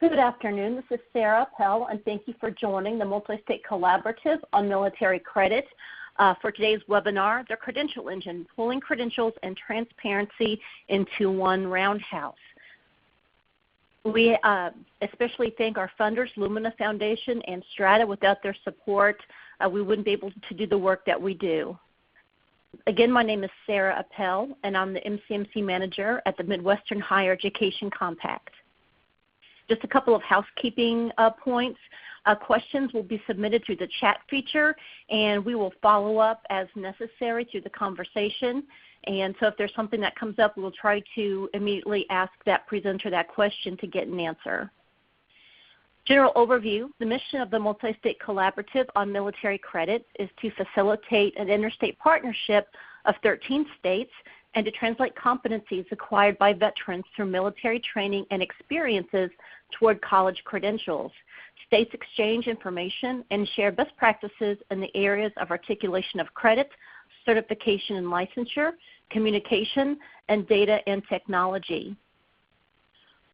Good afternoon. This is Sarah Appel, and thank you for joining the Multi-State Collaborative on Military Credit. For today's webinar, the Credential Engine, pulling credentials and transparency into one roundhouse. We especially thank our funders, Lumina Foundation and Strata. Without their support, we wouldn't be able to do the work that we do. Again, my name is Sarah Appel, and I'm the MCMC Manager at the Midwestern Higher Education Compact. Just a couple of housekeeping points. Questions will be submitted through the chat feature, and we will follow up as necessary through the conversation. And so if there's something that comes up, we'll try to immediately ask that presenter that question to get an answer. General overview, the mission of the Multi-State Collaborative on Military Credit is to facilitate an interstate partnership of 13 states and to translate competencies acquired by veterans through military training and experiences toward college credentials. States exchange information and share best practices in the areas of articulation of credit, certification and licensure, communication, and data and technology.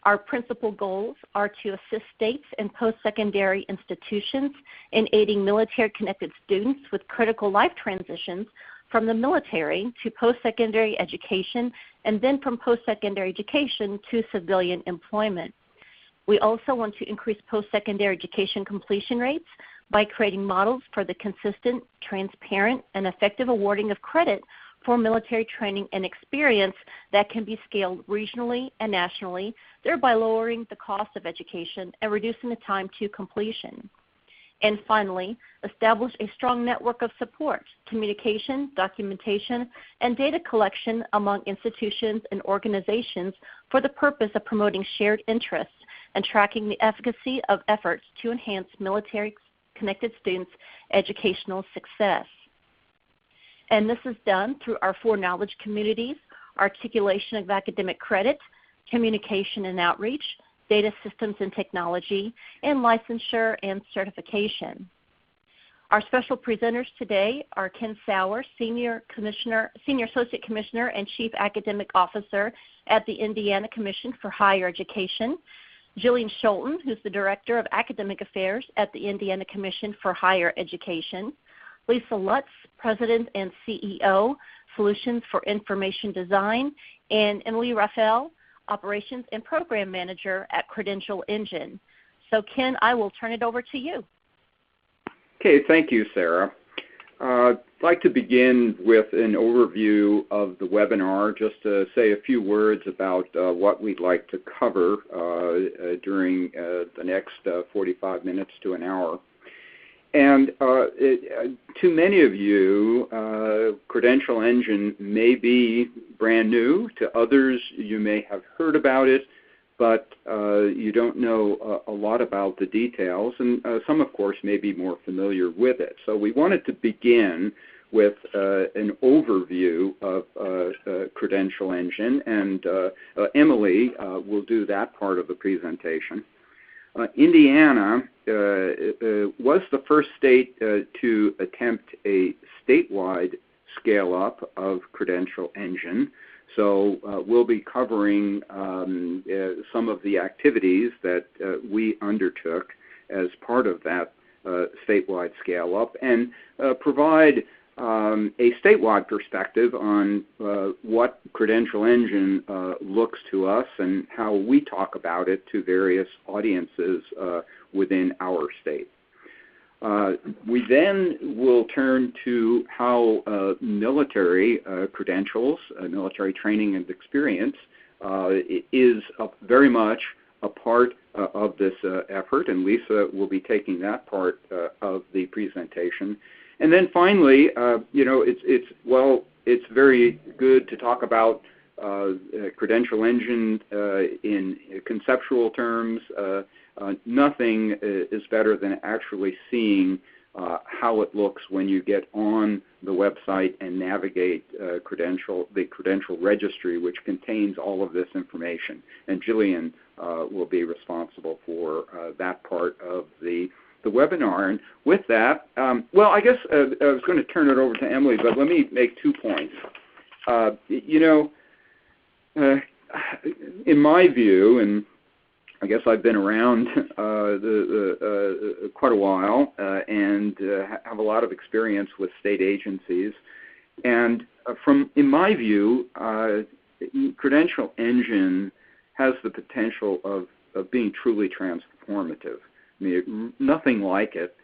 Our principal goals are to assist states and post-secondary institutions in aiding military-connected students with critical life transitions from the military to post-secondary education and then from post-secondary education to civilian employment. We also want to increase post-secondary education completion rates by creating models for the consistent, transparent, and effective awarding of credit for military training and experience that can be scaled regionally and nationally, thereby lowering the cost of education and reducing the time to completion. And finally, establish a strong network of support, communication, documentation, and data collection among institutions and organizations for the purpose of promoting shared interests and tracking the efficacy of efforts to enhance military-connected students' educational success. And this is done through our 4 knowledge communities: articulation of academic credit, communication and outreach, data systems and technology, and licensure and certification. Our special presenters today are Ken Sauer, Senior Associate Commissioner and Chief Academic Officer at the Indiana Commission for Higher Education, Jillian Scholten, who's the Director of Academic Affairs at the Indiana Commission for Higher Education, Lisa Lutz, President and CEO, Solutions for Information Design, and Emily Raphael, Operations and Program Manager at Credential Engine. So Ken, I will turn it over to you. Okay, thank you, Sarah. I'd like to begin with an overview of the webinar, just to say a few words about what we'd like to cover during the next 45 minutes to an hour. And to many of you, Credential Engine may be brand new. To others, you may have heard about it, but you don't know a lot about the details. And some, of course, may be more familiar with it. So we wanted to begin with an overview of Credential Engine, and Emily will do that part of the presentation. Indiana was the first state to attempt a statewide scale-up of Credential Engine. So we'll be covering some of the activities that we undertook as part of that statewide scale-up and provide a statewide perspective on what Credential Engine looks to us and how we talk about it to various audiences within our state. We then will turn to how military credentials, military training and experience is very much a part of this effort, and Lisa will be taking that part of the presentation. And then finally, it's very good to talk about Credential Engine in conceptual terms. Nothing is better than actually seeing how it looks when you get on the website and navigate the Credential Registry, which contains all of this information. And Jillian will be responsible for that part of the webinar. And with that, well, I guess I was going to turn it over to Emily, but let me make 2 points. In my view, and I guess I've been around quite a while and have a lot of experience with state agencies. And in my view, Credential Engine has the potential of being truly transformative. I mean, nothing like it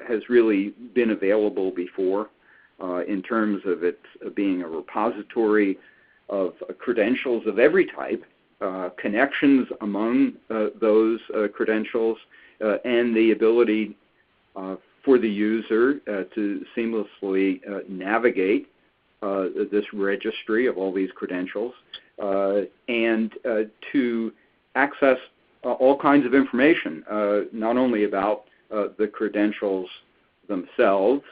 has really been available before in terms of it being a repository of credentials of every type, connections among those credentials, and the ability for the user to seamlessly navigate this registry of all these credentials and to access all kinds of information, not only about the credentials themselves,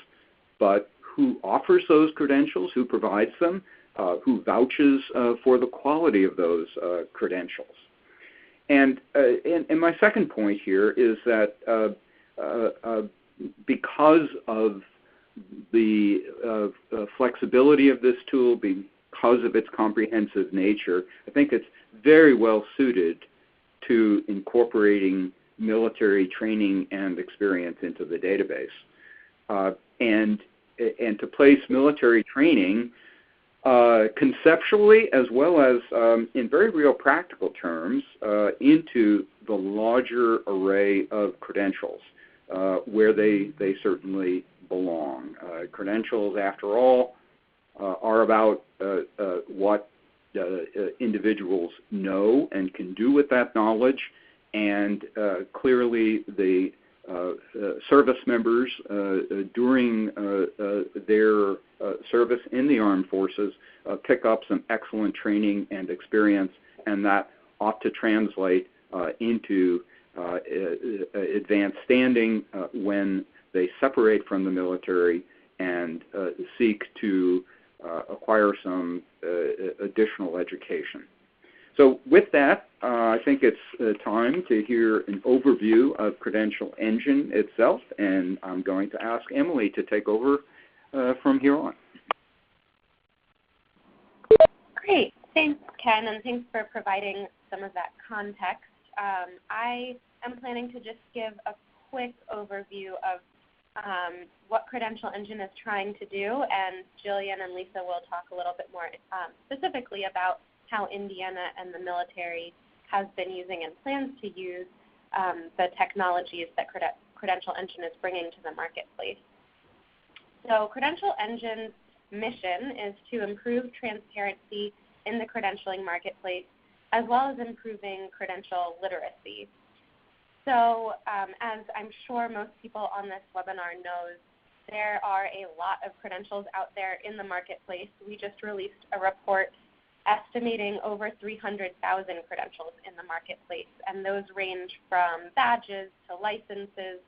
but who offers those credentials, who provides them, who vouches for the quality of those credentials. And my second point here is that because of the flexibility of this tool, because of its comprehensive nature, I think it's very well suited to incorporating military training and experience into the database. And to place military training conceptually as well as in very real practical terms into the larger array of credentials where they certainly belong. Credentials, after all, are about what individuals know and can do with that knowledge, and clearly the service members during their service in the armed forces pick up some excellent training and experience, and that ought to translate into advanced standing when they separate from the military and seek to acquire some additional education. So with that, I think it's time to hear an overview of Credential Engine itself, and I'm going to ask Emily to take over from here on. Great. Thanks, Ken, and thanks for providing some of that context. I am planning to just give a quick overview of what Credential Engine is trying to do, and Jillian and Lisa will talk a little bit more specifically about how Indiana and the military has been using and plans to use the technologies that Credential Engine is bringing to the marketplace. So Credential Engine's mission is to improve transparency in the credentialing marketplace, as well as improving credential literacy. So as I'm sure most people on this webinar knows, there are a lot of credentials out there in the marketplace. We just released a report estimating over 300,000 credentials in the marketplace, and those range from badges to licenses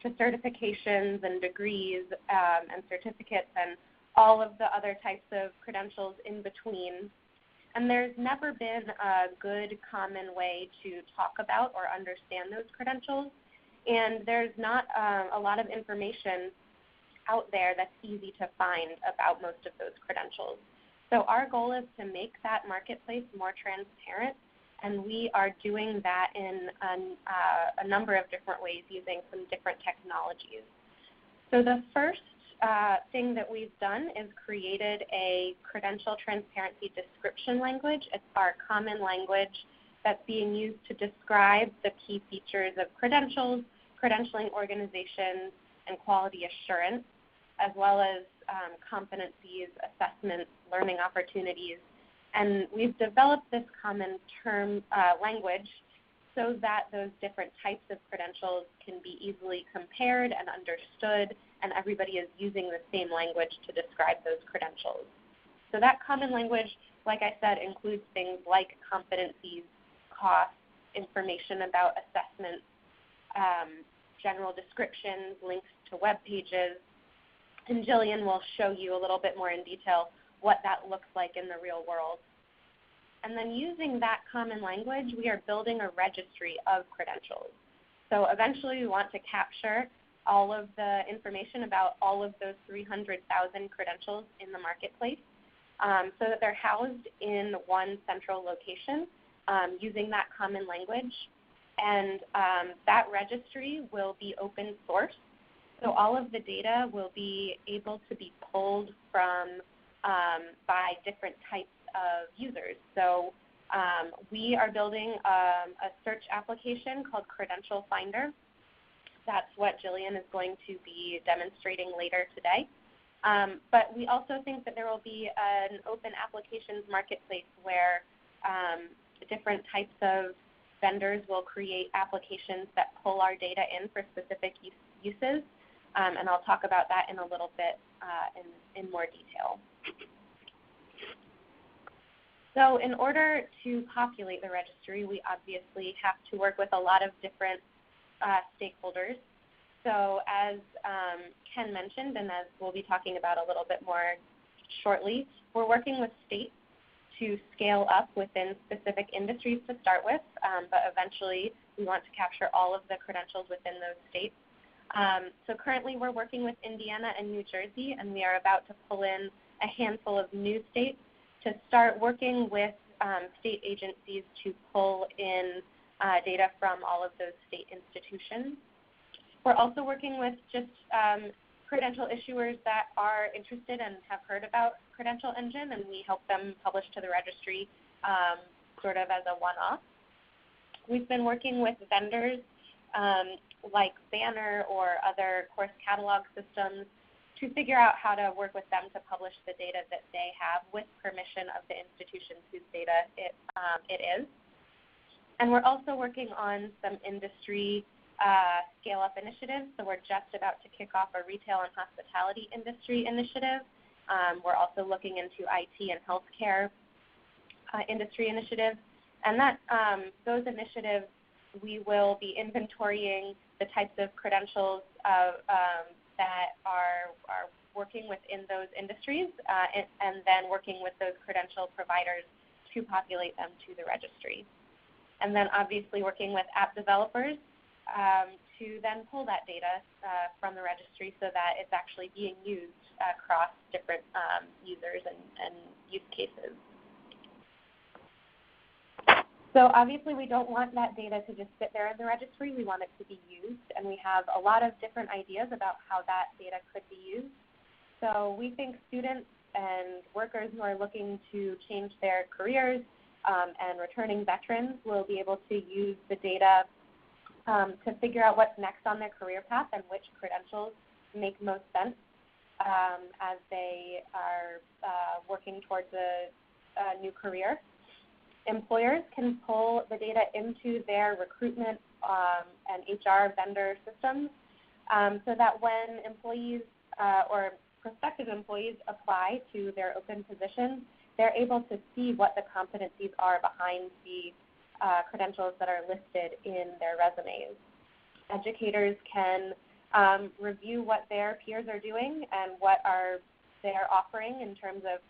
to certifications and degrees and certificates and all of the other types of credentials in between. And there's never been a good common way to talk about or understand those credentials, and there's not a lot of information out there that's easy to find about most of those credentials. So our goal is to make that marketplace more transparent, and we are doing that in a number of different ways using some different technologies. So the first thing that we've done is created a credential transparency description language. It's our common language that's being used to describe the key features of credentials, credentialing organizations, and quality assurance, as well as competencies, assessments, learning opportunities. And we've developed this common term language so that those different types of credentials can be easily compared and understood, and everybody is using the same language to describe those credentials. So that common language, like I said, includes things like competencies, costs, information about assessments, general descriptions, links to web pages, and Jillian will show you a little bit more in detail what that looks like in the real world. And then using that common language, we are building a registry of credentials. So eventually we want to capture all of the information about all of those 300,000 credentials in the marketplace so that they're housed in one central location using that common language. And that registry will be open source. So all of the data will be able to be pulled from by different types of users. So we are building a search application called Credential Finder. That's what Jillian is going to be demonstrating later today. But we also think that there will be an open applications marketplace where different types of vendors will create applications that pull our data in for specific uses. And I'll talk about that in a little bit in more detail. So in order to populate the registry, we obviously have to work with a lot of different stakeholders. So as Ken mentioned, and as we'll be talking about a little bit more shortly, we're working with states to scale up within specific industries to start with, but eventually we want to capture all of the credentials within those states. So currently we're working with Indiana and New Jersey, and we are about to pull in a handful of new states to start working with state agencies to pull in data from all of those state institutions. We're also working with just credential issuers that are interested and have heard about Credential Engine, and we help them publish to the registry sort of as a one-off. We've been working with vendors like Banner or other course catalog systems to figure out how to work with them to publish the data that they have with permission of the institutions whose data it is. And we're also working on some industry scale-up initiatives. So we're just about to kick off a retail and hospitality industry initiative. We're also looking into IT and healthcare industry initiatives. And that those initiatives, we will be inventorying the types of credentials that are working within those industries and then working with those credential providers to populate them to the registry. And then obviously working with app developers to then pull that data from the registry so that it's actually being used across different users and use cases. So obviously we don't want that data to just sit there in the registry. We want it to be used, and we have a lot of different ideas about how that data could be used. So we think students and workers who are looking to change their careers and returning veterans will be able to use the data to figure out what's next on their career path and which credentials make most sense as they are working towards a new career. Employers can pull the data into their recruitment and HR vendor systems so that when employees or prospective employees apply to their open positions, they're able to see what the competencies are behind the credentials that are listed in their resumes. Educators can review what their peers are doing and what they're offering in terms of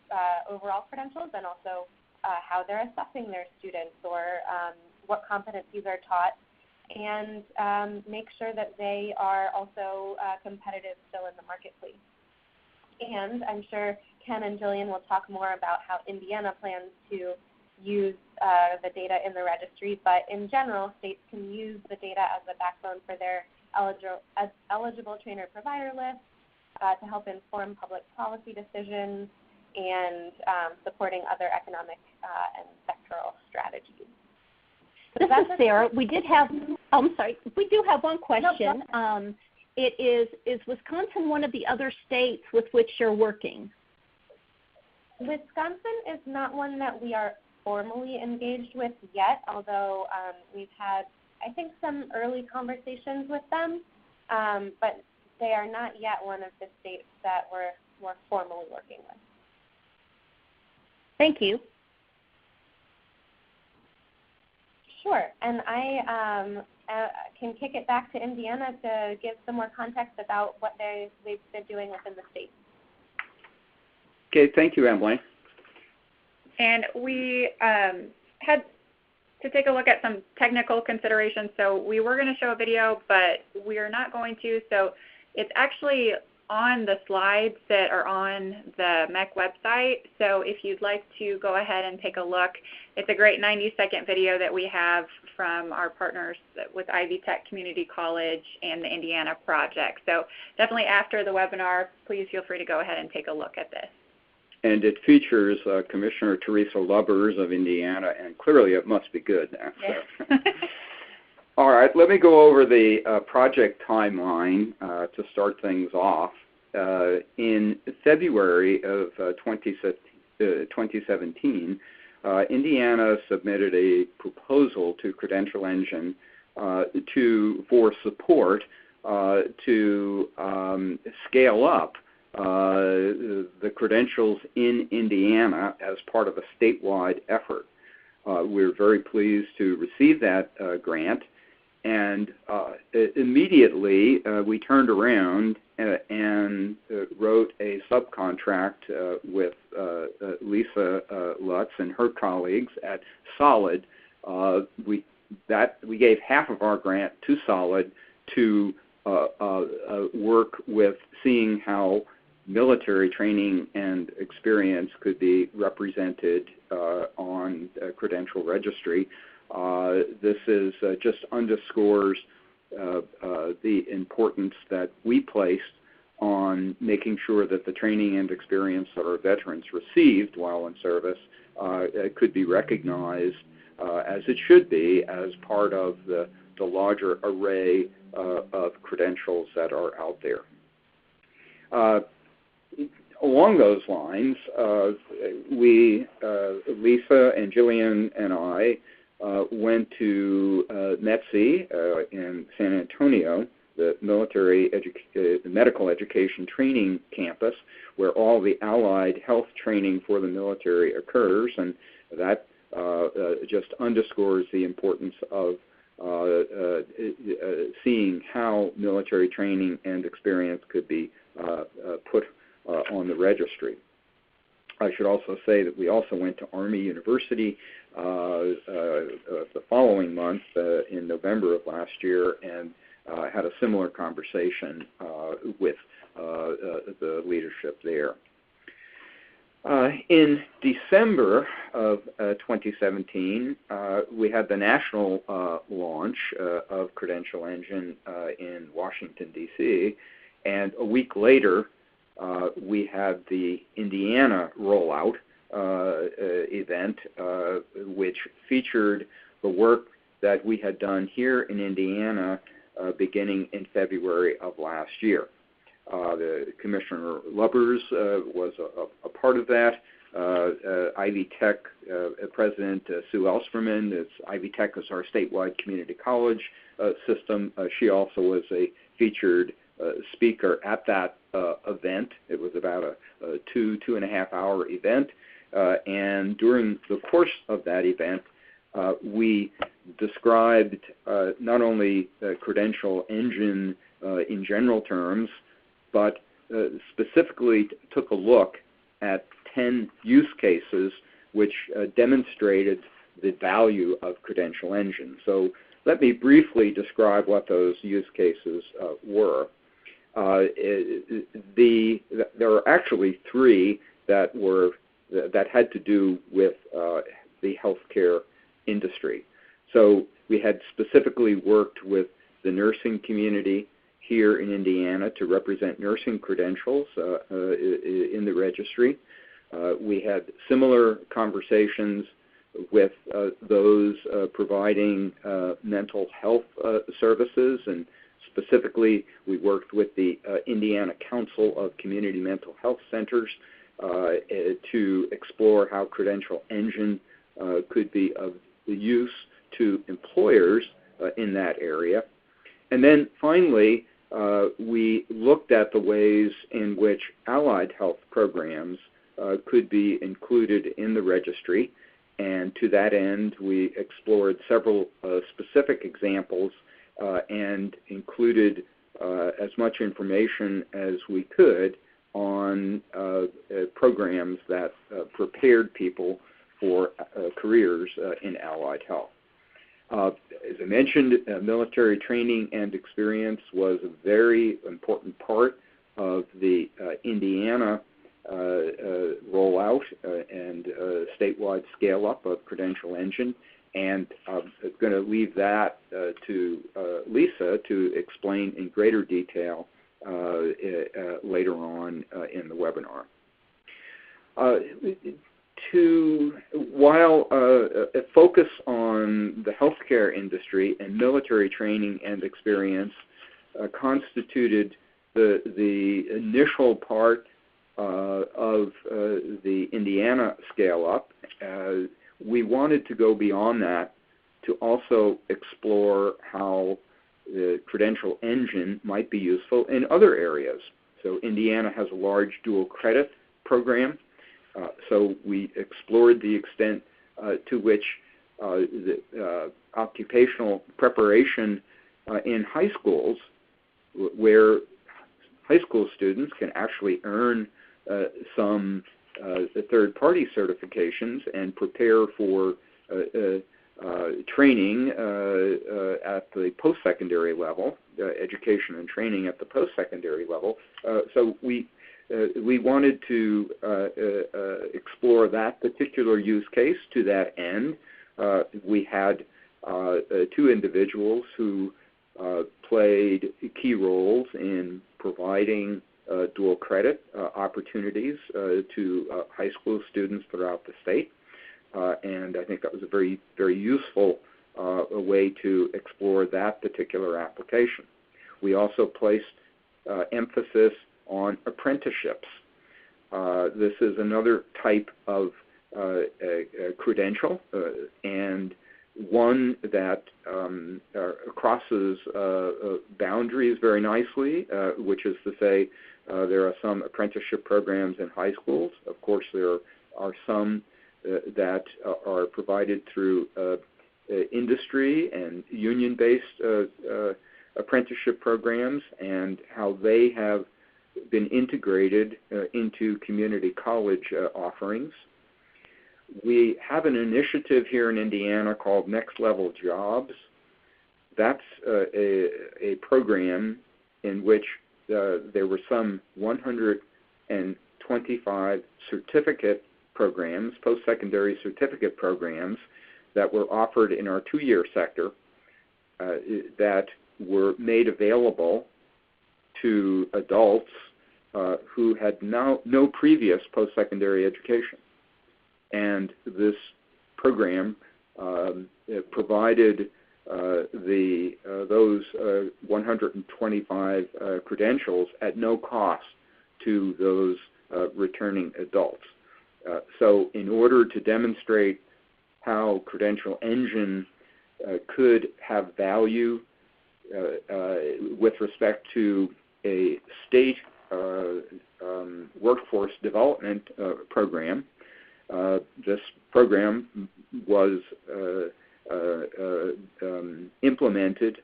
overall credentials, and also how they're assessing their students or what competencies are taught, and make sure that they are also competitive still in the marketplace. And I'm sure Ken and Jillian will talk more about how Indiana plans to use the data in the registry, but in general, states can use the data as a backbone for their eligible trainer-provider list to help inform public policy decisions and supporting other economic and sectoral strategies. This is Sarah. We do have one question. No, is Wisconsin one of the other states with which you're working? Wisconsin is not one that we are formally engaged with yet, although we've had, I think, some early conversations with them, but they are not yet one of the states that we're formally working with. Thank you. Sure, and I can kick it back to Indiana to give some more context about what they've been doing within the state. Okay, thank you, Emily. And we had to take a look at some technical considerations. So we were going to show a video, but we are not going to. So it's actually on the slides that are on the MHEC website. So if you'd like to go ahead and take a look, it's a great 90-second video that we have from our partners with Ivy Tech Community College and the Indiana Project. So definitely after the webinar, please feel free to go ahead and take a look at this. And it features Commissioner Teresa Lubbers of Indiana, and clearly it must be good now. Yes. So. All right, let me go over the project timeline to start things off. In February of 2017, Indiana submitted a proposal to Credential Engine for support to scale up the credentials in Indiana as part of a statewide effort. We're very pleased to receive that grant. And immediately we turned around and wrote a subcontract with Lisa Lutz and her colleagues at Solid. We gave half of our grant to Solid to work with seeing how military training and experience could be represented on Credential Registry. This is just underscores the importance that we placed on making sure that the training and experience that our veterans received while in service could be recognized as it should be as part of the larger array of credentials that are out there. Along those lines, Lisa and Jillian and I went to MHEC in San Antonio, the medical education training campus, where all the allied health training for the military occurs, and that just underscores the importance of seeing how military training and experience could be put on the registry. I should also say that we also went to Army University the following month in November of last year and had a similar conversation with the leadership there. In December of 2017, we had the national launch of Credential Engine in Washington, D.C., and a week later, we had the Indiana rollout event, which featured the work that we had done here in Indiana beginning in February of last year. The Commissioner Lubbers was a part of that. Ivy Tech President Sue Elsperman, Ivy Tech is our statewide community college system. She also was a featured speaker at that event. It was about a 2.5 hour event. And during the course of that event, we described not only Credential Engine in general terms, but specifically took a look at 10 use cases which demonstrated the value of Credential Engine. So let me briefly describe what those use cases were. There are actually three that had to do with the healthcare industry. So we had specifically worked with the nursing community here in Indiana to represent nursing credentials in the registry. We had similar conversations with those providing mental health services, and specifically we worked with the Indiana Council of Community Mental Health Centers to explore how Credential Engine could be of use to employers in that area. And then finally, we looked at the ways in which allied health programs could be included in the registry, and to that end we explored several specific examples and included as much information as we could on programs that prepared people for careers in allied health. As I mentioned, military training and experience was a very important part of the Indiana rollout and statewide scale-up of Credential Engine, and I'm going to leave that to Lisa to explain in greater detail later on in the webinar. While a focus on the healthcare industry and military training and experience constituted the initial part of the Indiana scale-up, we wanted to go beyond that to also explore how the Credential Engine might be useful in other areas. So Indiana has a large dual credit program, so we explored the extent to which the occupational preparation in high schools, where high school students can actually earn some third-party certifications and prepare for training at the post-secondary level, education and training at the post-secondary level. So we wanted to explore that particular use case. To that end, we had two individuals who played key roles in providing dual credit opportunities to high school students throughout the state. And I think that was a very, very useful way to explore that particular application. We also placed emphasis on apprenticeships. This is another type of credential and one that crosses boundaries very nicely, which is to say there are some apprenticeship programs in high schools. Of course, there are some that are provided through industry and union-based apprenticeship programs, and how they have been integrated into community college offerings. We have an initiative here in Indiana called Next Level Jobs. That's a program in which there were some 125 certificate programs, post-secondary certificate programs, that were offered in our two-year sector that were made available to adults who had no previous post-secondary education. And this program provided those 125 credentials at no cost to those returning adults. So in order to demonstrate how Credential Engine could have value with respect to a state workforce development program, this program was implemented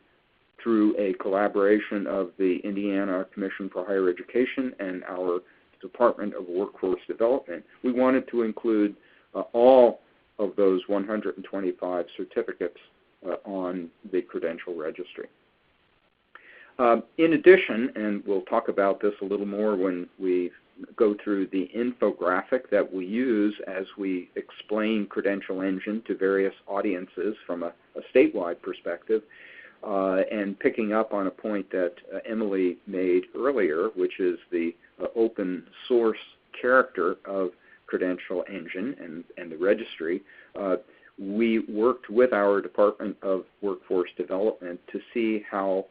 through a collaboration of the Indiana Commission for Higher Education and our Department of Workforce Development. We wanted to include all of those 125 certificates on the Credential Registry. In addition, and we'll talk about this a little more when we go through the infographic that we use as we explain Credential Engine to various audiences from a statewide perspective, and picking up on a point that Emily made earlier, which is the open source character of Credential Engine and the registry. We worked with our Department of Workforce Development to see how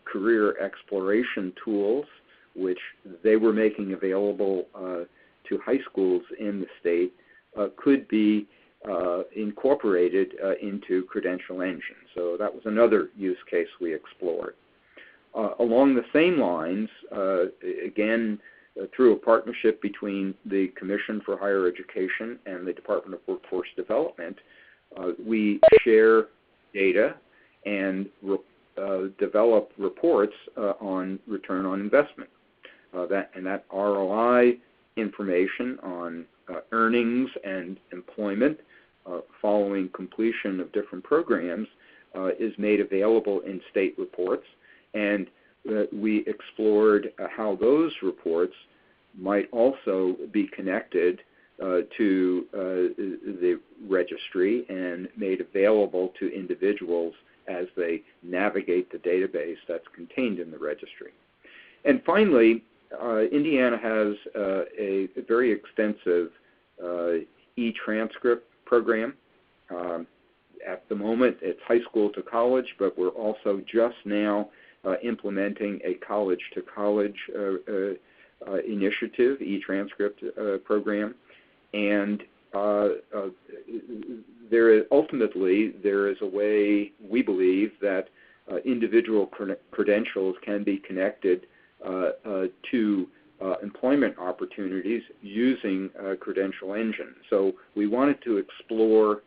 career exploration tools, which they were making available to high schools in the state, could be incorporated into Credential Engine. So that was another use case we explored. Along the same lines, again, through a partnership between the Commission for Higher Education and the Department of Workforce Development, we share data and develop reports on return on investment. That ROI information on earnings and employment following completion of different programs is made available in state reports. And we explored how those reports might also be connected to the registry and made available to individuals as they navigate the database that's contained in the registry. And finally, Indiana has a very extensive e-transcript program. At the moment, it's high school to college, but we're also just now implementing a college-to-college initiative, e-transcript program. And ultimately, there is a way, we believe, that individual credentials can be connected to employment opportunities using Credential Engine. So we wanted to explore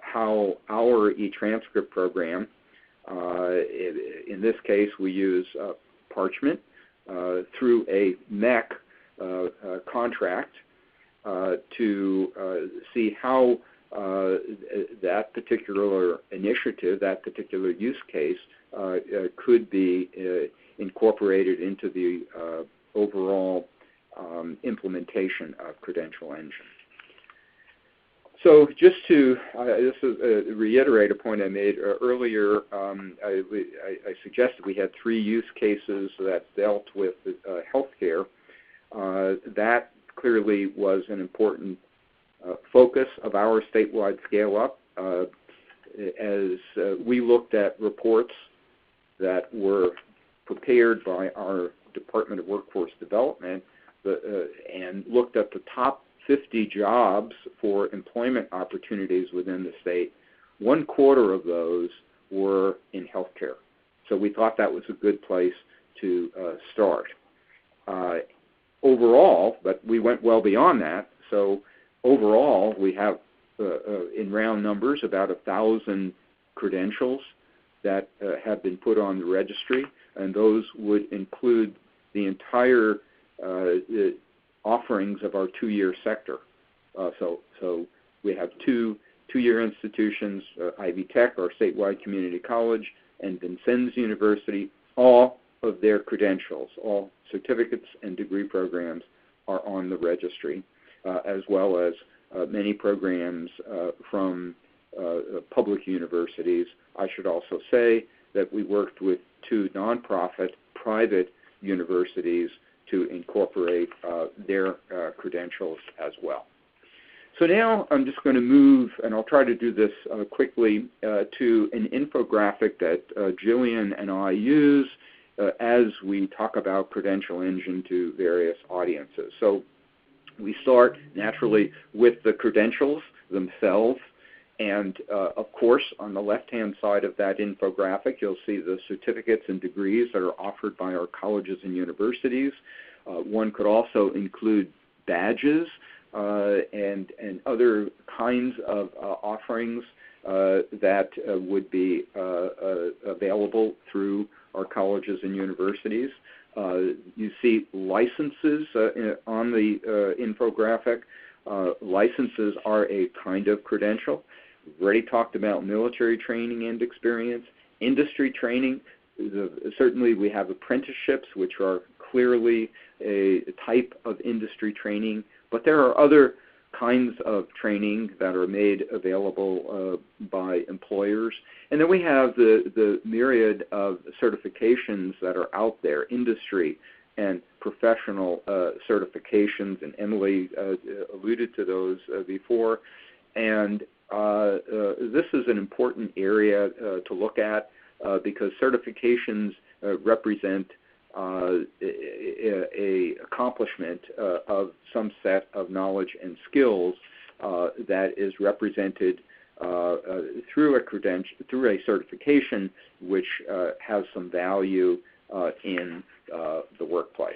how our e-transcript program, in this case we use Parchment, through a MHEC contract to see how that particular initiative, that particular use case could be incorporated into the overall implementation of Credential Engine. So just to reiterate a point I made earlier, I suggested we had 3 use cases that dealt with healthcare. That clearly was an important focus of our statewide scale-up. As we looked at reports that were prepared by our Department of Workforce Development and looked at the top 50 jobs for employment opportunities within the state, 1/4 of those were in healthcare. So we thought that was a good place to start. Overall, but we went well beyond that, so overall we have, in round numbers, about 1,000 credentials that have been put on the registry, and those would include the entire offerings of our 2-year sector. So we have two-year institutions, Ivy Tech, our statewide community college, and Vincennes University. All of their credentials, all certificates and degree programs are on the registry, as well as many programs from public universities. I should also say that we worked with 2 nonprofit private universities to incorporate their credentials as well. So now I'm just going to move, and I'll try to do this quickly, to an infographic that Jillian and I use as we talk about Credential Engine to various audiences. So we start naturally with the credentials themselves, and of course on the left-hand side of that infographic you'll see the certificates and degrees that are offered by our colleges and universities. One could also include badges and other kinds of offerings that would be available through our colleges and universities. You see licenses on the infographic. Licenses are a kind of credential. We've already talked about military training and experience. Industry training, certainly we have apprenticeships, which are clearly a type of industry training, but there are other kinds of training that are made available by employers. And then we have the myriad of certifications that are out there, industry and professional certifications, and Emily alluded to those before. And this is an important area to look at because certifications represent a accomplishment of some set of knowledge and skills that is represented through a certification, which has some value in the workplace.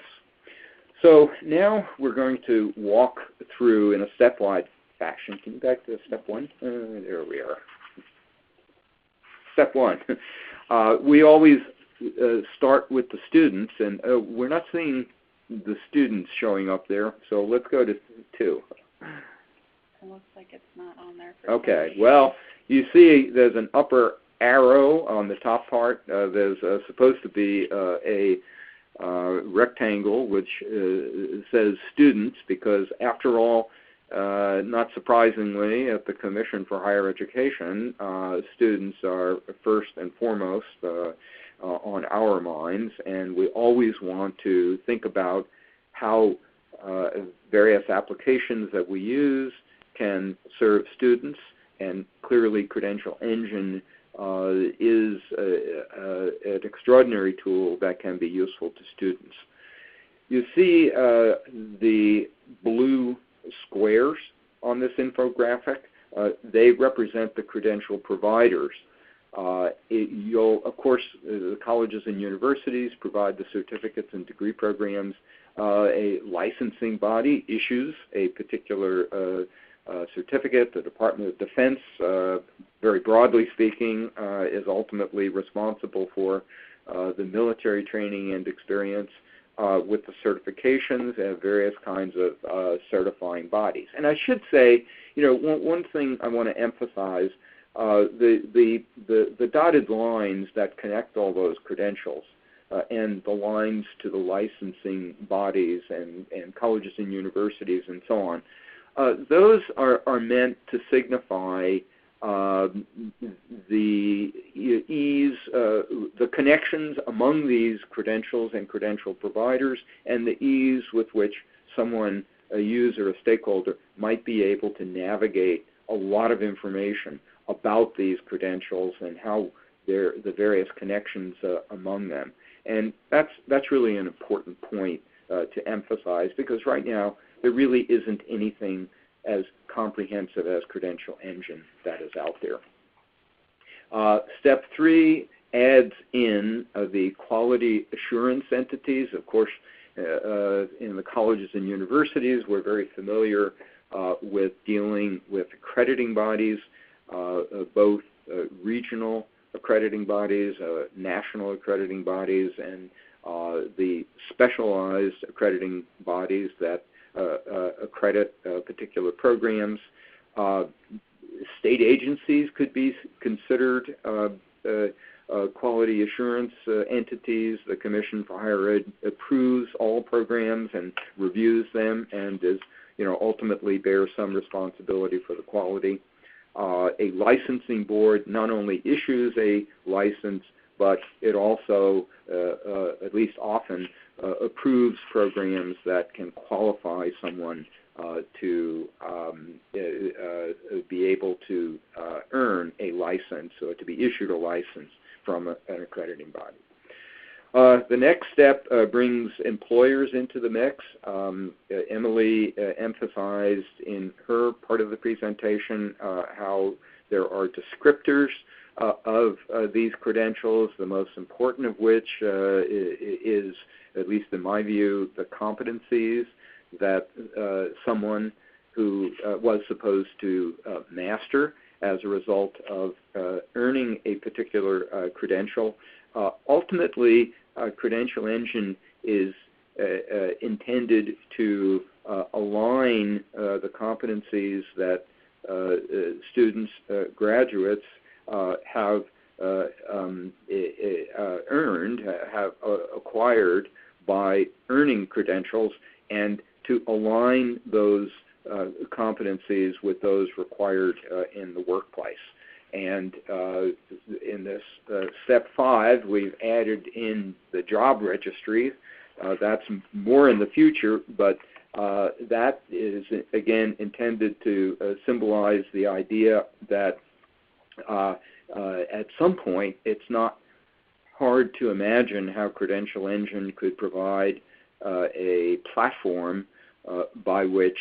So now we're going to walk through in a stepwise fashion. Can you back to step 1? There we are. Step 1. We always start with the students, and we're not seeing the students showing up there, so let's go to 2. It looks like it's not on there. For okay, well, you see there's an upper arrow on the top part, there's supposed to be a rectangle which says students, because after all, not surprisingly, at the Commission for Higher Education, students are first and foremost on our minds, and we always want to think about how various applications that we use can serve students, and clearly Credential Engine is an extraordinary tool that can be useful to students. You see the blue squares on this infographic. They represent the credential providers. Of course, the colleges and universities provide the certificates and degree programs. A licensing body issues a particular certificate. The Department of Defense, very broadly speaking, is ultimately responsible for the military training and experience with the certifications and various kinds of certifying bodies. And I should say, one thing I want to emphasize, the dotted lines that connect all those credentials and the lines to the licensing bodies and colleges and universities and so on, those are meant to signify the ease, the connections among these credentials and credential providers, and the ease with which someone, a user, a stakeholder, might be able to navigate a lot of information about these credentials and how the various connections among them. And that's really an important point to emphasize, because right now there really isn't anything as comprehensive as Credential Engine that is out there. Step 3 adds in the quality assurance entities. Of course, in the colleges and universities, we're very familiar with dealing with accrediting bodies, both regional accrediting bodies, national accrediting bodies, and the specialized accrediting bodies that accredit particular programs. State agencies could be considered quality assurance entities. The Commission for Higher Ed approves all programs and reviews them, and is, ultimately bears some responsibility for the quality. A licensing board not only issues a license, but it also, at least often, approves programs that can qualify someone to be able to earn a license, or to be issued a license from an accrediting body. The next step brings employers into the mix. Emily emphasized in her part of the presentation how there are descriptors of these credentials, the most important of which is, at least in my view, the competencies that someone who was supposed to master as a result of earning a particular credential. Ultimately, Credential Engine is intended to align the competencies that students, graduates have earned, have acquired by earning credentials, and to align those competencies with those required in the workplace. And in this step 5, we've added in the job registry. That's more in the future, but that is, again, intended to symbolize the idea that at some point it's not hard to imagine how Credential Engine could provide a platform by which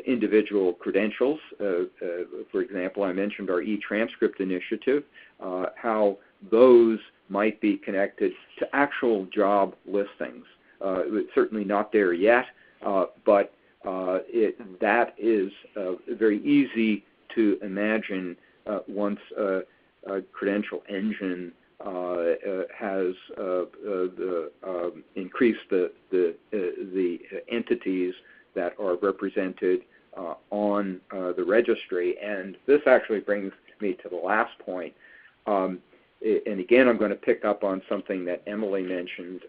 individual credentials, for example, I mentioned our e-transcript initiative, how those might be connected to actual job listings. It's certainly not there yet, but that is very easy to imagine once Credential Engine has increased the entities that are represented on the registry. And this actually brings me to the last point. And again, I'm going to pick up on something that Emily mentioned.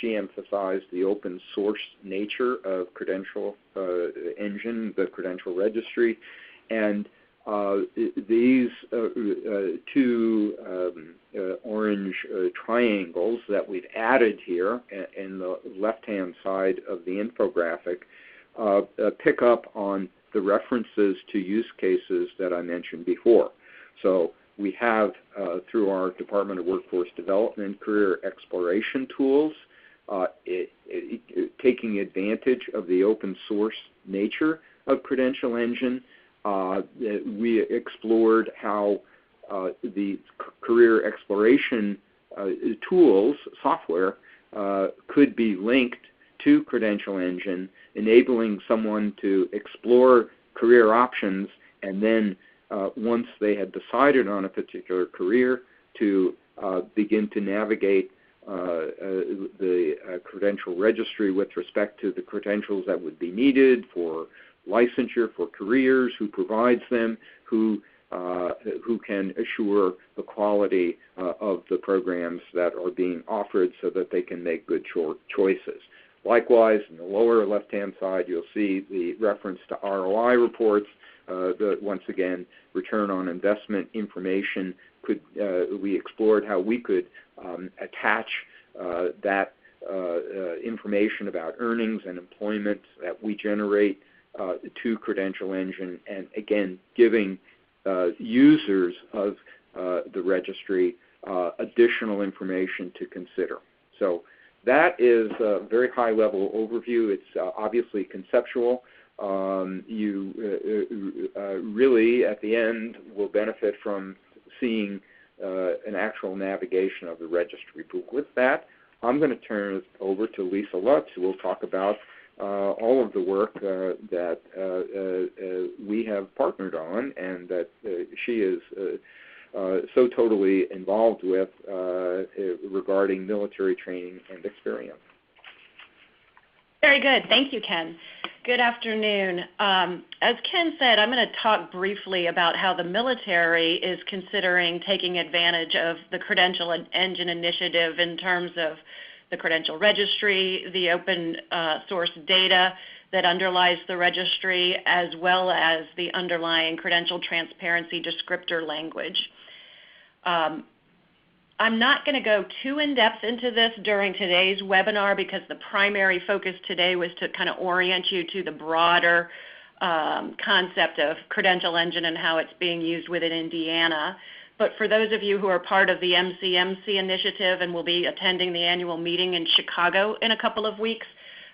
She emphasized the open source nature of Credential Engine, the Credential Registry, and these two orange triangles that we've added here in the left-hand side of the infographic pick up on the references to use cases that I mentioned before. So we have, through our Department of Workforce Development, career exploration tools, taking advantage of the open source nature of Credential Engine. We explored how the career exploration tools, software, could be linked to Credential Engine, enabling someone to explore career options and then once they had decided on a particular career, to begin to navigate the credential registry with respect to the credentials that would be needed for licensure, for careers, who provides them, who can assure the quality of the programs that are being offered so that they can make good choices. Likewise, in the lower left-hand side, you'll see the reference to ROI reports. Once again, return on investment information. We explored how we could attach that information about earnings and employment that we generate to Credential Engine, and again, giving users of the registry additional information to consider. So that is a very high-level overview. It's obviously conceptual. You really, at the end, will benefit from seeing an actual navigation of the registry. But with that, I'm going to turn it over to Lisa Lutz, who will talk about all of the work that we have partnered on and that she is so totally involved with regarding military training and experience. Very good. Thank you, Ken. Good afternoon. As Ken said, I'm going to talk briefly about how the military is considering taking advantage of the Credential Engine initiative in terms of the credential registry, the open source data that underlies the registry, as well as the underlying credential transparency descriptor language. I'm not going to go too in-depth into this during today's webinar because the primary focus today was to kind of orient you to the broader concept of Credential Engine and how it's being used within Indiana. But for those of you who are part of the MCMC initiative and will be attending the annual meeting in Chicago in a couple of weeks,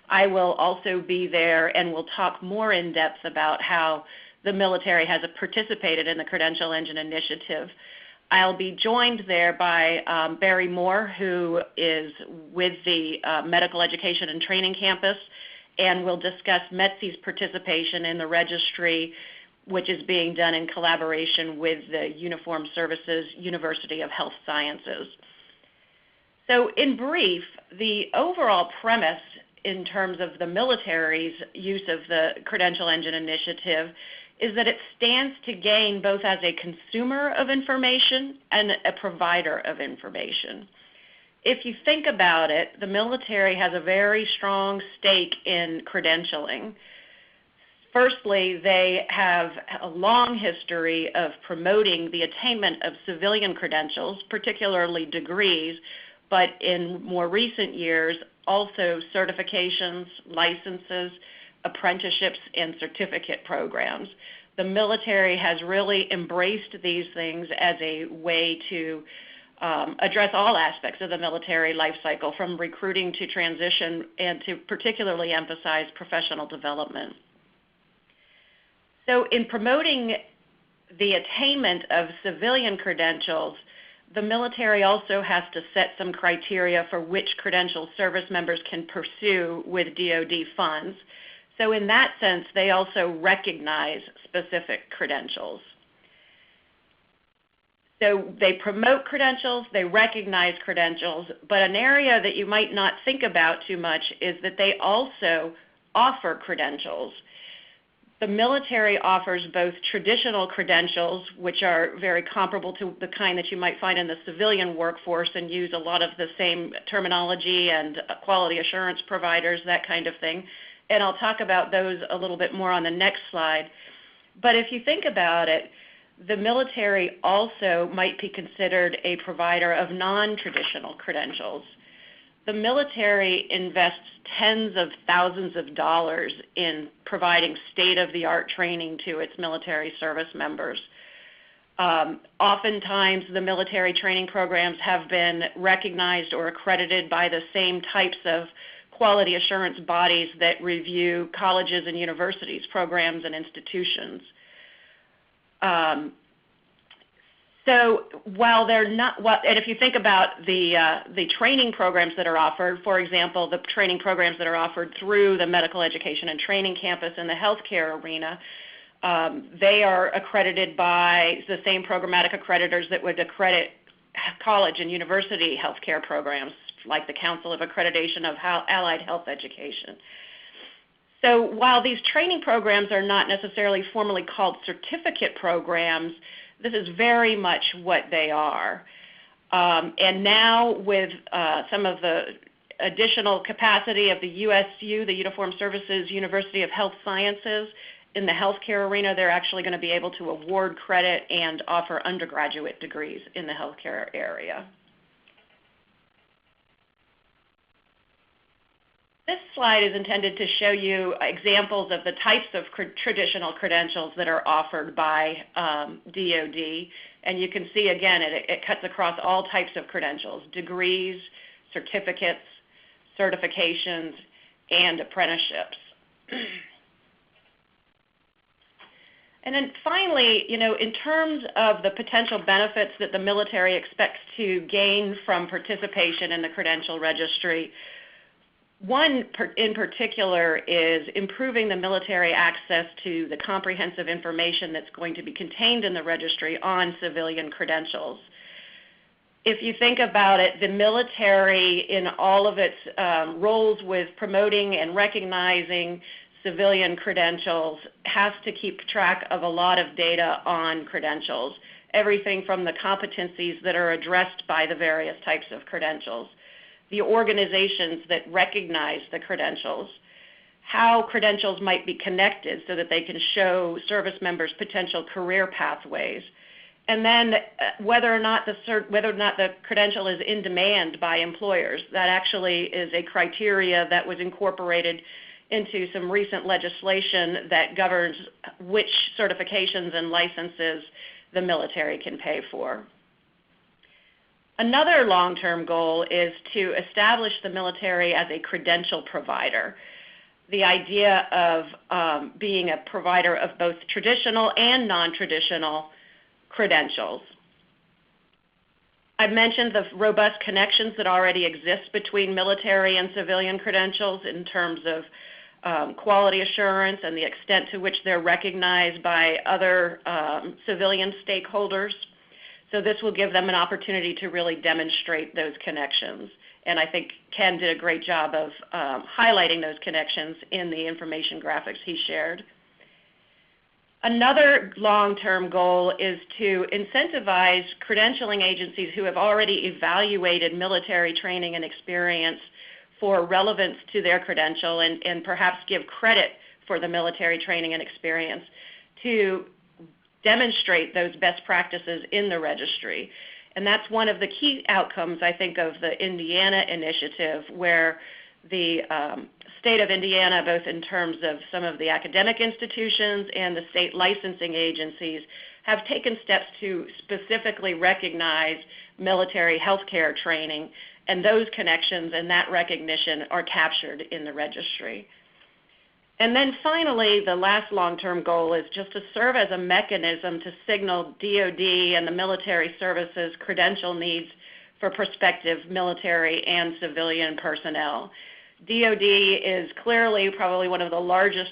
I will also be there and will talk more in depth about how the military has participated in the Credential Engine initiative. I'll be joined there by Barry Moore, who is with the Medical Education and Training Campus, and we'll discuss METC's participation in the registry, which is being done in collaboration with the Uniformed Services University of Health Sciences. So in brief, the overall premise in terms of the military's use of the Credential Engine initiative is that it stands to gain both as a consumer of information and a provider of information. If you think about it, the military has a very strong stake in credentialing. Firstly, they have a long history of promoting the attainment of civilian credentials, particularly degrees, but in more recent years, also certifications, licenses, apprenticeships, and certificate programs. The military has really embraced these things as a way to address all aspects of the military life cycle, from recruiting to transition, and to particularly emphasize professional development. So in promoting the attainment of civilian credentials, the military also has to set some criteria for which credential service members can pursue with DoD funds. So in that sense, they also recognize specific credentials. So they promote credentials, they recognize credentials, but an area that you might not think about too much is that they also offer credentials. The military offers both traditional credentials, which are very comparable to the kind that you might find in the civilian workforce and use a lot of the same terminology and quality assurance providers, that kind of thing. And I'll talk about those a little bit more on the next slide. But if you think about it, the military also might be considered a provider of non-traditional credentials. The military invests tens of thousands of dollars in providing state-of-the-art training to its military service members. Oftentimes, the military training programs have been recognized or accredited by the same types of quality assurance bodies that review colleges and universities, programs and institutions. So while they're not, and if you think about the training programs that are offered, for example, the training programs that are offered through the medical education and training campus in the healthcare arena, they are accredited by the same programmatic accreditors that would accredit college and university healthcare programs, like the Council of Accreditation of Allied Health Education. So while these training programs are not necessarily formally called certificate programs, this is very much what they are. And now with some of the additional capacity of the USU, the Uniformed Services University of Health Sciences, in the healthcare arena, they're actually going to be able to award credit and offer undergraduate degrees in the healthcare area. This slide is intended to show you examples of the types of traditional credentials that are offered by DoD. And you can see, again, it cuts across all types of credentials: degrees, certificates, certifications, and apprenticeships. And then finally, in terms of the potential benefits that the military expects to gain from participation in the credential registry, one in particular is improving the military access to the comprehensive information that's going to be contained in the registry on civilian credentials. If you think about it, the military, in all of its roles with promoting and recognizing civilian credentials, has to keep track of a lot of data on credentials, everything from the competencies that are addressed by the various types of credentials, the organizations that recognize the credentials, how credentials might be connected so that they can show service members potential career pathways, and then whether or not the credential is in demand by employers. That actually is a criteria that was incorporated into some recent legislation that governs which certifications and licenses the military can pay for. Another long-term goal is to establish the military as a credential provider. The idea of being a provider of both traditional and non-traditional credentials. I've mentioned the robust connections that already exist between military and civilian credentials in terms of quality assurance and the extent to which they're recognized by other civilian stakeholders. So this will give them an opportunity to really demonstrate those connections. And I think Ken did a great job of highlighting those connections in the information graphics he shared. Another long-term goal is to incentivize credentialing agencies who have already evaluated military training and experience for relevance to their credential and perhaps give credit for the military training and experience to demonstrate those best practices in the registry. And that's one of the key outcomes, I think, of the Indiana initiative, where the state of Indiana, both in terms of some of the academic institutions and the state licensing agencies, have taken steps to specifically recognize military healthcare training, and those connections and that recognition are captured in the registry. And then finally, the last long-term goal is just to serve as a mechanism to signal DoD and the military services credential needs for prospective military and civilian personnel. DoD is clearly probably one of the largest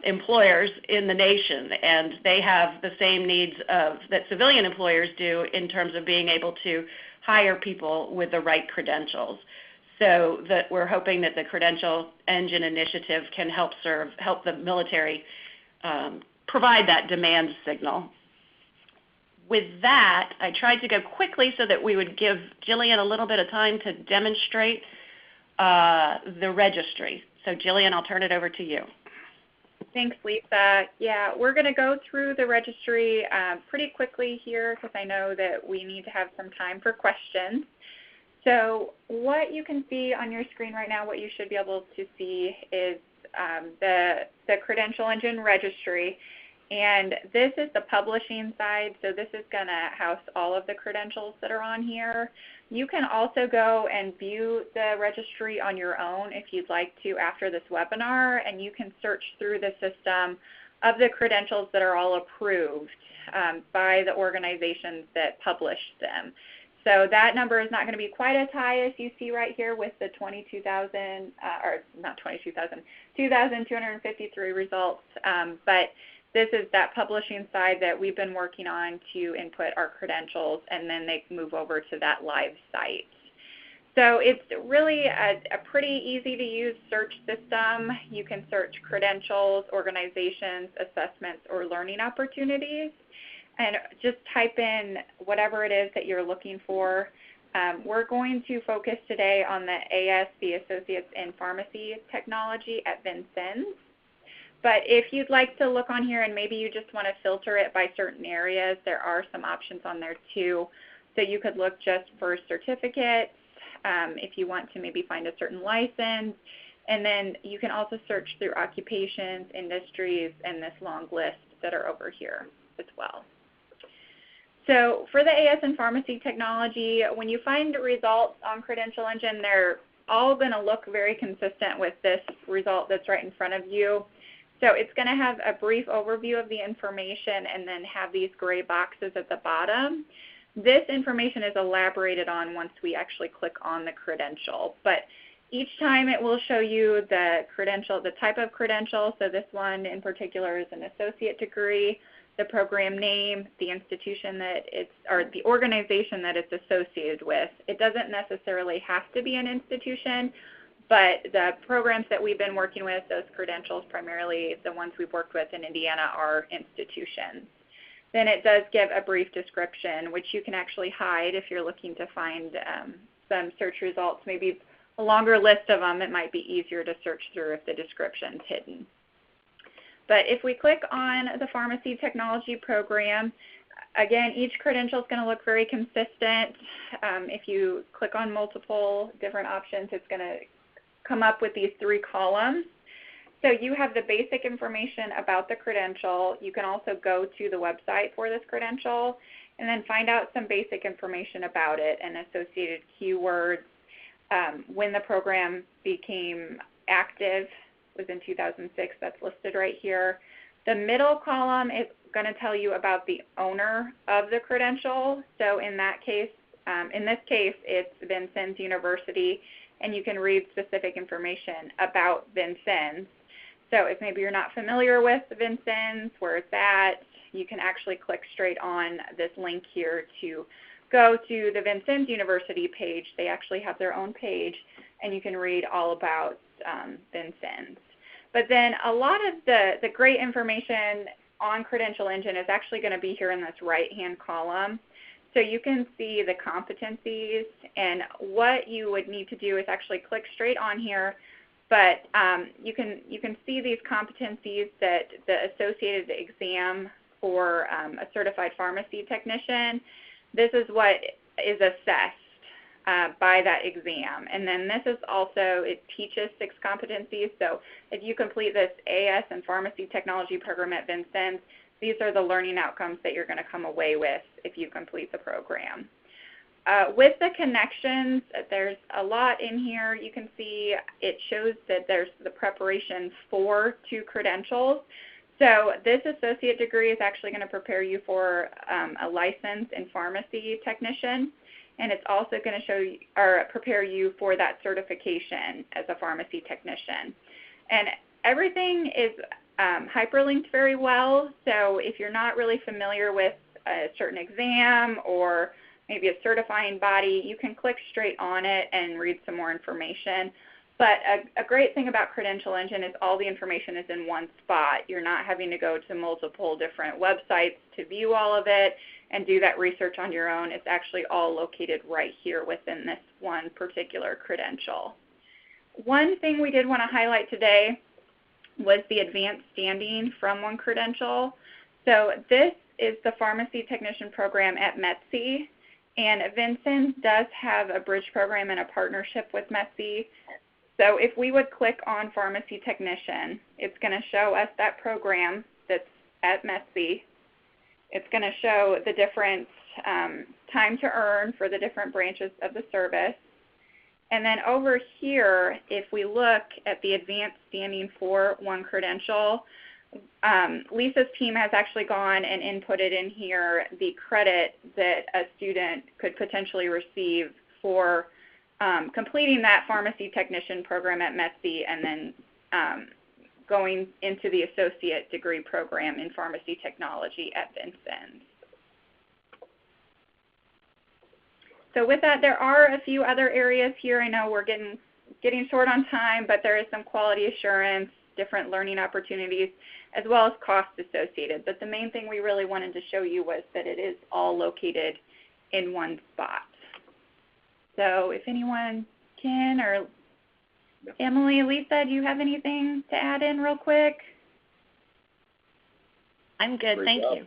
employers in the nation, and they have the same needs that civilian employers do in terms of being able to hire people with the right credentials. So that we're hoping that the Credential Engine initiative can help the military provide that demand signal. With that, I tried to go quickly so that we would give Jillian a little bit of time to demonstrate the registry. So Jillian, I'll turn it over to you. Thanks, Lisa. Yeah, we're going to go through the registry pretty quickly here because I know that we need to have some time for questions. So what you can see on your screen right now, what you should be able to see is the Credential Engine registry. And this is the publishing side, so this is going to house all of the credentials that are on here. You can also go and view the registry on your own if you'd like to after this webinar, and you can search through the system of the credentials that are all approved by the organizations that published them. So that number is not going to be quite as high as you see right here with the 2,253 results, but this is that publishing side that we've been working on to input our credentials, and then they move over to that live site. So it's really a pretty easy to use search system. You can search credentials, organizations, assessments, or learning opportunities, and just type in whatever it is that you're looking for. We're going to focus today on the AS, the Associates in Pharmacy Technology at Vincennes. But if you'd like to look on here and maybe you just want to filter it by certain areas, there are some options on there too. So you could look just for certificates if you want to maybe find a certain license. And then you can also search through occupations, industries, and this long list that are over here as well. So for the AS in Pharmacy Technology, when you find results on Credential Engine, they're all going to look very consistent with this result that's right in front of you. So it's going to have a brief overview of the information and then have these gray boxes at the bottom. This information is elaborated on once we actually click on the credential. But each time it will show you the credential, the type of credential. So this one in particular is an associate degree, the program name, the institution that it's, or the organization that it's associated with. It doesn't necessarily have to be an institution, but the programs that we've been working with, those credentials, primarily the ones we've worked with in Indiana, are institutions. Then it does give a brief description, which you can actually hide if you're looking to find some search results, maybe a longer list of them. It might be easier to search through if the description's hidden. But if we click on the Pharmacy Technology program, again, each credential is going to look very consistent. If you click on multiple different options, it's going to come up with these three columns. So you have the basic information about the credential. You can also go to the website for this credential and then find out some basic information about it and associated keywords. When the program became active was in 2006, that's listed right here. The middle column is going to tell you about the owner of the credential. So in that case, in this case, it's Vincennes University, and you can read specific information about Vincennes. So if maybe you're not familiar with Vincennes, where it's at, you can actually click straight on this link here to go to the Vincennes University page. They actually have their own page, and you can read all about Vincennes. But then a lot of the great information on Credential Engine is actually going to be here in this right-hand column. So you can see the competencies, and what you would need to do is actually click straight on here. But you can see these competencies that the associated exam for a certified pharmacy technician, this is what is assessed by that exam. And then this is also, it teaches 6 competencies. So if you complete this AS and Pharmacy Technology program at Vincennes, these are the learning outcomes that you're going to come away with if you complete the program. With the connections, there's a lot in here. You can see it shows that there's the preparation for 2 credentials. So this associate degree is actually going to prepare you for a license in pharmacy technician, and it's also going to show you, or prepare you for that certification as a pharmacy technician. And everything is hyperlinked very well. So if you're not really familiar with a certain exam or maybe a certifying body, you can click straight on it and read some more information. But a great thing about Credential Engine is all the information is in one spot. You're not having to go to multiple different websites to view all of it and do that research on your own. It's actually all located right here within this one particular credential. One thing we did want to highlight today was the advanced standing from one credential. So this is the pharmacy technician program at MHEC, and Vincennes does have a bridge program and a partnership with MHEC. So if we would click on pharmacy technician, it's going to show us that program that's at MHEC. It's going to show the different time to earn for the different branches of the service. And then over here, if we look at the advanced standing for one credential, Lisa's team has actually gone and inputted in here the credit that a student could potentially receive for completing that pharmacy technician program at MHEC and then going into the associate degree program in pharmacy technology at Vincennes. So with that, there are a few other areas here. I know we're getting short on time, but there is some quality assurance, different learning opportunities, as well as costs associated. But the main thing we really wanted to show you was that it is all located in one spot. So if anyone can, or Emily, Lisa, do you have anything to add in real quick? I'm good, thank you.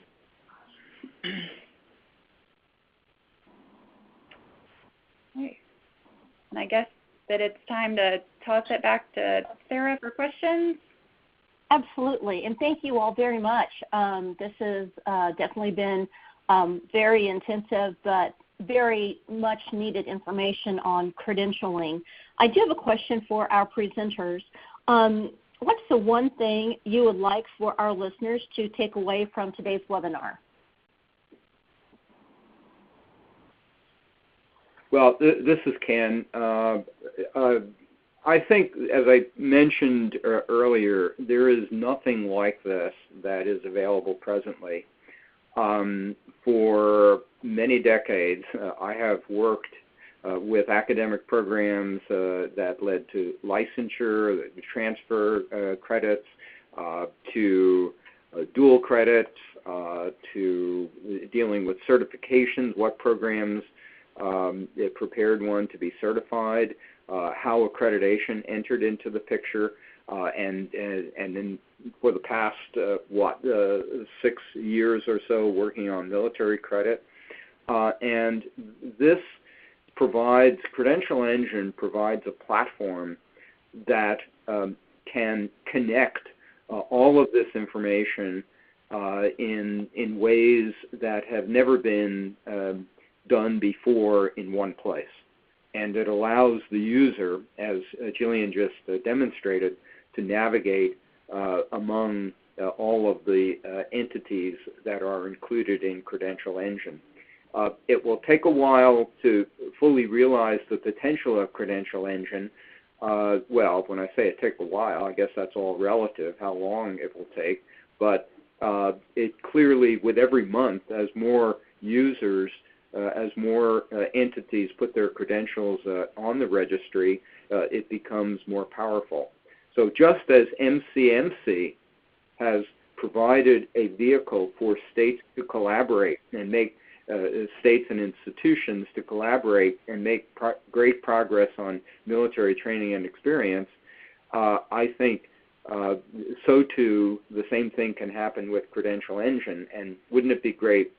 Right. And I guess that it's time to toss it back to Sarah for questions. Absolutely, and thank you all very much. This has definitely been very intensive, but very much needed information on credentialing. I do have a question for our presenters. What's the one thing you would like for our listeners to take away from today's webinar? Well, this is Ken. I think, as I mentioned earlier, there is nothing like this that is available presently. For many decades, I have worked with academic programs that led to licensure, transfer credits, to dual credits, to dealing with certifications, what programs it prepared one to be certified, how accreditation entered into the picture, and then for the past 6 years or so working on military credit. And this provides, Credential Engine provides a platform that can connect all of this information in ways that have never been done before in one place. And it allows the user, as Jillian just demonstrated, to navigate among all of the entities that are included in Credential Engine. It will take a while to fully realize the potential of Credential Engine. Well, when I say it takes a while, I guess that's all relative, how long it will take. But it clearly, with every month, as more users, as more entities put their credentials on the registry, it becomes more powerful. So just as MCMC has provided a vehicle for states to collaborate and make states and institutions to collaborate and make great progress on military training and experience, I think so too the same thing can happen with Credential Engine. And wouldn't it be great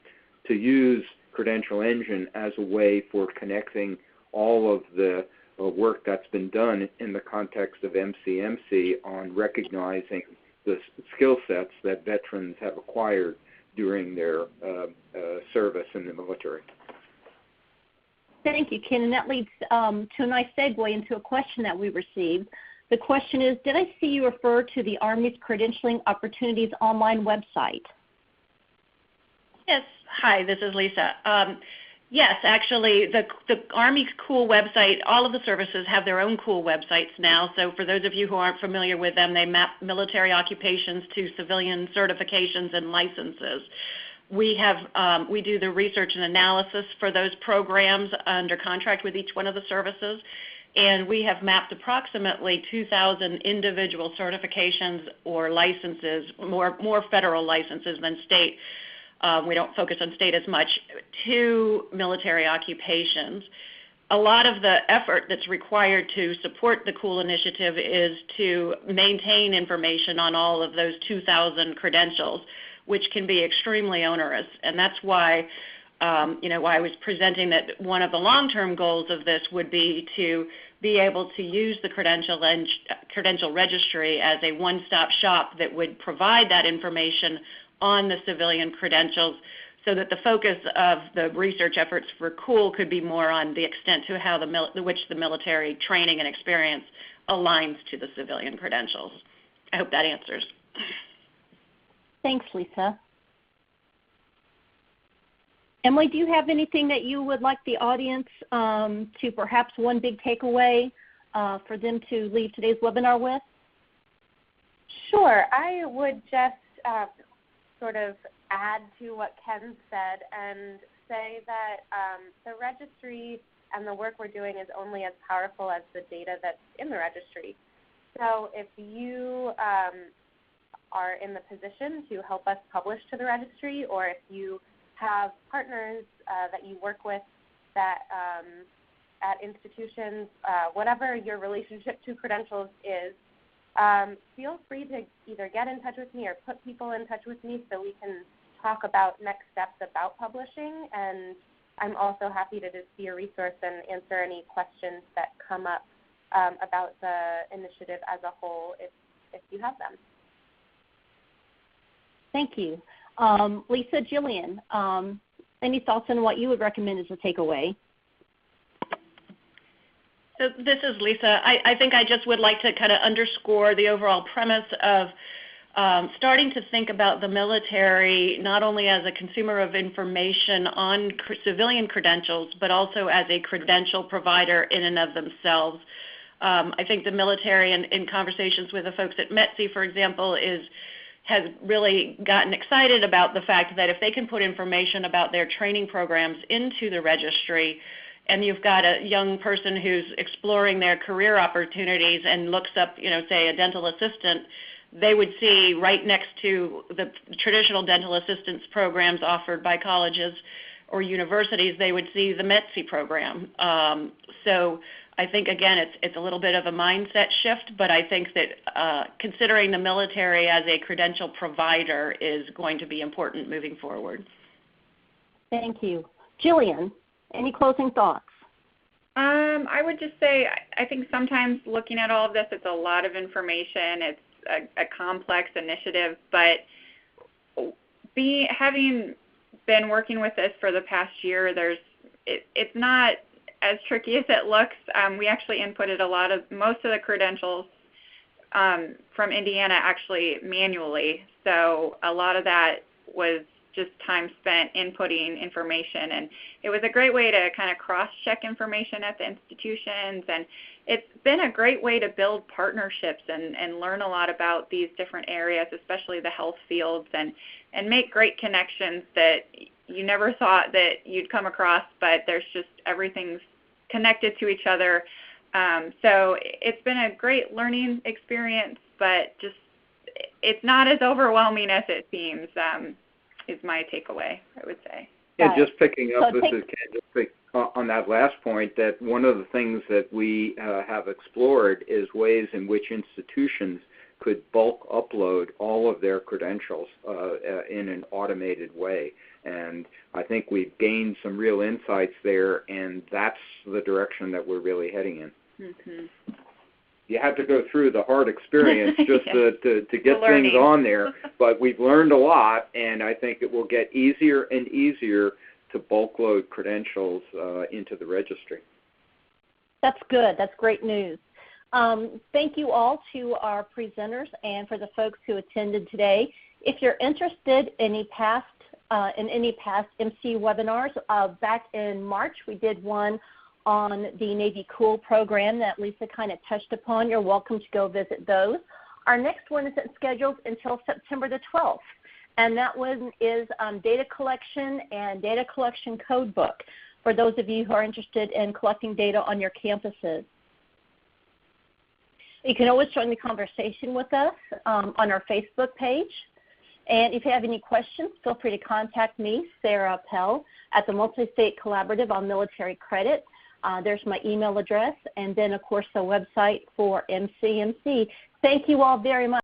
to use Credential Engine as a way for connecting all of the work that's been done in the context of MCMC on recognizing the skill sets that veterans have acquired during their service in the military. Thank you, Ken, and that leads to a nice segue into a question that we received. The question is, did I see you refer to the Army's Credentialing Opportunities online website? Yes. Hi, this is Lisa. Yes, actually, the Army's cool website, all of the services have their own cool websites now. So for those of you who aren't familiar with them, they map military occupations to civilian certifications and licenses. We do the research and analysis for those programs under contract with each one of the services. and we have mapped approximately 2,000 individual certifications or licenses, more federal licenses than state. We don't focus on state as much, to military occupations. A lot of the effort that's required to support the COOL initiative is to maintain information on all of those 2,000 credentials, which can be extremely onerous. And that's why, why I was presenting that one of the long-term goals of this would be to be able to use the Credential Registry as a one-stop shop that would provide that information on the civilian credentials, so that the focus of the research efforts for COOL could be more on the extent to how which the military training and experience aligns to the civilian credentials. I hope that answers. Thanks, Lisa. Emily, do you have anything that you would like the audience to perhaps one big takeaway for them to leave today's webinar with? Sure. I would just sort of add to what Ken said and say that the registry and the work we're doing is only as powerful as the data that's in the registry. So if you are in the position to help us publish to the registry, or if you have partners that you work with that at institutions, whatever your relationship to credentials is, feel free to either get in touch with me or put people in touch with me so we can talk about next steps about publishing. And I'm also happy to just be a resource and answer any questions that come up about the initiative as a whole if you have them. Thank you. Lisa, Jillian, any thoughts on what you would recommend as a takeaway? So this is Lisa. I think I just would like to kind of underscore the overall premise of starting to think about the military not only as a consumer of information on civilian credentials, but also as a credential provider in and of themselves. I think the military, in conversations with the folks at MHEC, for example, has really gotten excited about the fact that if they can put information about their training programs into the registry, and you've got a young person who's exploring their career opportunities and looks up, say a dental assistant, they would see right next to the traditional dental assistance programs offered by colleges or universities, they would see the MHEC program. So I think, again, it's a little bit of a mindset shift, but I think that considering the military as a credential provider is going to be important moving forward. Thank you. Jillian, any closing thoughts? I would just say I think sometimes looking at all of this, it's a lot of information. It's a complex initiative, but having been working with this for the past year, it's not as tricky as it looks. We actually inputted most of the credentials from Indiana actually manually, so a lot of that was just time spent inputting information, and it was a great way to kind of cross-check information at the institutions, and it's been a great way to build partnerships and learn a lot about these different areas, especially the health fields, and make great connections that you never thought that you'd come across, but there's just everything's connected to each other. So it's been a great learning experience, but just it's not as overwhelming as it seems, is my takeaway, I would say. Yeah, just picking up, this is Ken, just pick on that last point, that one of the things that we have explored is ways in which institutions could bulk upload all of their credentials in an automated way. And I think we've gained some real insights there, and that's the direction that we're really heading in. Mm-hmm. You have to go through the hard experience just to get things on there, but we've learned a lot, and I think it will get easier and easier to bulk load credentials into the registry. That's good. That's great news. Thank you all to our presenters and for the folks who attended today. If you're interested in any past MC webinars, back in March we did one on the Navy COOL program that Lisa kind of touched upon. You're welcome to go visit those. Our next one isn't scheduled until September the 12th, and that one is data collection and data collection code book for those of you who are interested in collecting data on your campuses. You can always join the conversation with us on our Facebook page. And if you have any questions, feel free to contact me, Sarah Pell, at the Multi-State Collaborative on Military Credit. There's my email address, and then, of course, the website for MCMC. Thank you all very much.